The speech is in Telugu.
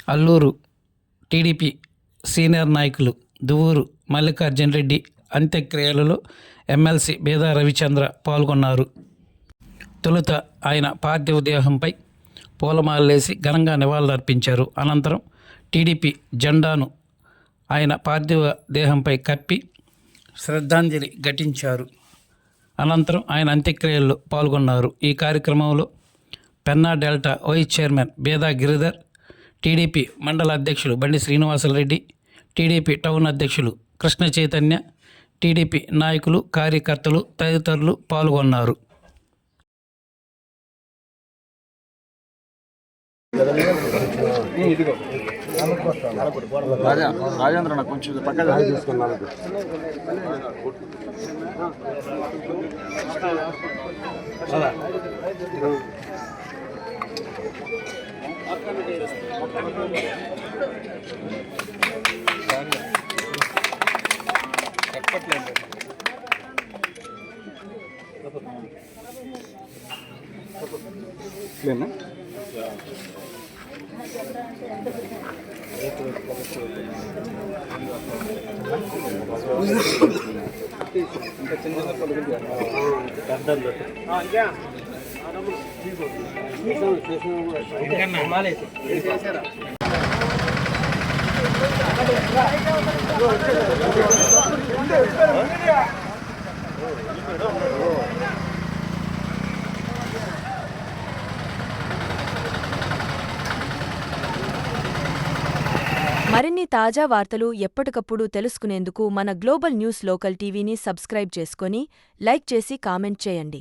అల్లూరు టీడీపీ సీనియర్ నాయకులు దువ్వూరు మల్లికార్జున రెడ్డి అంత్యక్రియలలో ఎమ్మెల్సీ బేదా రవిచంద్ర పాల్గొన్నారు. తొలుత ఆయన పార్థివ దేహంపై పూలమాలలేసి ఘనంగా నివాళులర్పించారు. అనంతరం టీడీపీ జెండాను ఆయన పార్థివ దేహంపై కప్పి శ్రద్ధాంజలి ఘటించారు. అనంతరం ఆయన అంత్యక్రియల్లో పాల్గొన్నారు. ఈ కార్యక్రమంలో Penna delta vice chairman బేదా Giridhar, TDP మండల అధ్యక్షులు బండి శ్రీనివాసరెడ్డి, టీడీపీ టౌన్ అధ్యక్షులు కృష్ణ చైతన్య, టీడీపీ నాయకులు, కార్యకర్తలు తదితరులు పాల్గొన్నారు. రాజేంద్ర కొంచెం పక్కన తీసుకున్నాను. చెప్పట్లేనా మరిన్ని తాజా వార్తలు ఎప్పటికప్పుడు తెలుసుకునేందుకు మన గ్లోబల్ న్యూస్ లోకల్ టీవీని సబ్స్క్రైబ్ చేసుకొని లైక్ చేసి కామెంట్ చేయండి.